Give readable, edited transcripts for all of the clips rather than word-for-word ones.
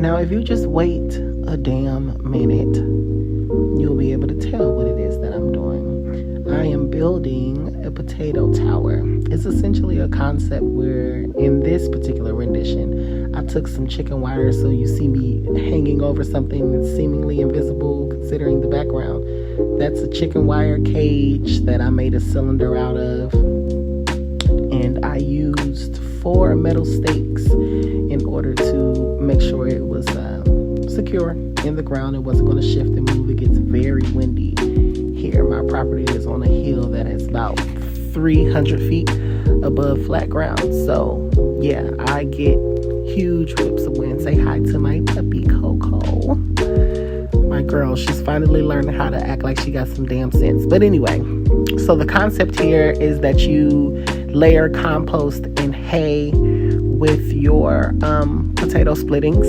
Now, if you just wait a damn minute, you'll be able to tell what it is that I'm doing. I am building a potato tower. It's essentially a concept where, in this particular rendition, I took some chicken wire, so you see me hanging over something that's seemingly invisible considering the background. That's a chicken wire cage that I made a cylinder out of, and I used 4 metal stakes in order to make sure it was secure in the ground. It wasn't going to shift and move. It gets very windy here. My property is on a hill that is about 300 feet above flat ground. So yeah, I get huge whips of wind. Say hi to my puppy Coco. My girl, she's finally learning how to act like she got some damn sense. But anyway, so the concept here is that you layer compost and hay with your potato splittings,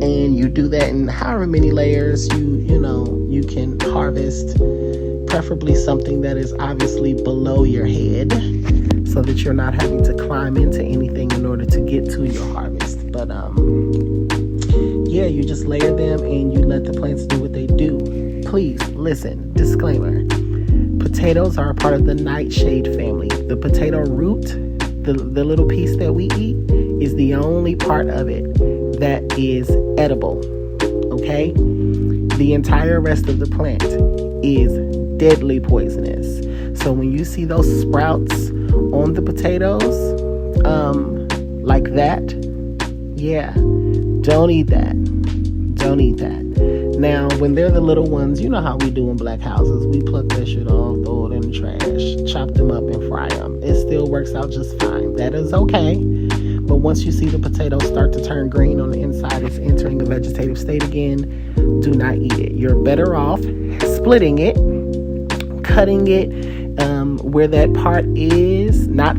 and you do that in however many layers you can harvest, preferably something that is obviously below your head so that you're not having to climb into anything in order to get to your harvest. But yeah, you just layer them and you let the plants do what they do. Please listen, disclaimer: potatoes are a part of the nightshade family. The potato root, the little piece that we eat, is the only part of it that is edible. Okay? The entire rest of the plant is deadly poisonous. So when you see those sprouts on the potatoes, like that, yeah, don't eat that. Don't eat that. Now, when they're the little ones, you know how we do in black houses. We pluck that shit off, throw it in the trash, chop them up and fry them. It still works out just fine. That is okay. But once you see the potatoes start to turn green on the inside, it's entering a vegetative state again. Do not eat it. You're better off splitting it, cutting it where that part is, not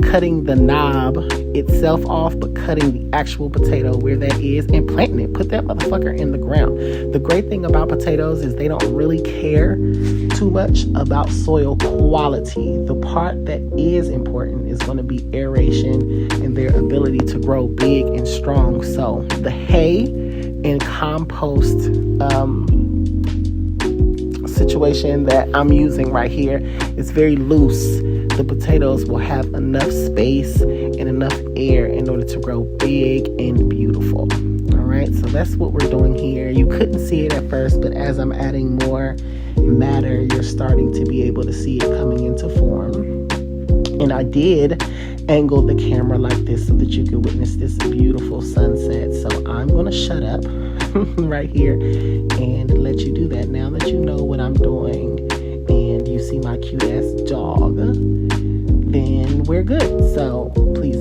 cutting the knob itself off, but cutting the actual potato where that is and planting it. Put that motherfucker in the ground. The great thing about potatoes is they don't really care too much about soil quality. The part that is important is going to be aeration and their ability to grow big and strong. So the hay and compost situation that I'm using right here is very loose. The potatoes will have enough space and enough air in order to grow big and beautiful. All right, so that's what we're doing here. You couldn't see it at first, but as I'm adding more matter, you're starting to be able to see it coming into form. And I did angle the camera like this so that you could witness this beautiful sunset. So I'm going to shut up right here and let you do that. Now that you know what I'm doing and you see my cute ass dog, then we're good. So please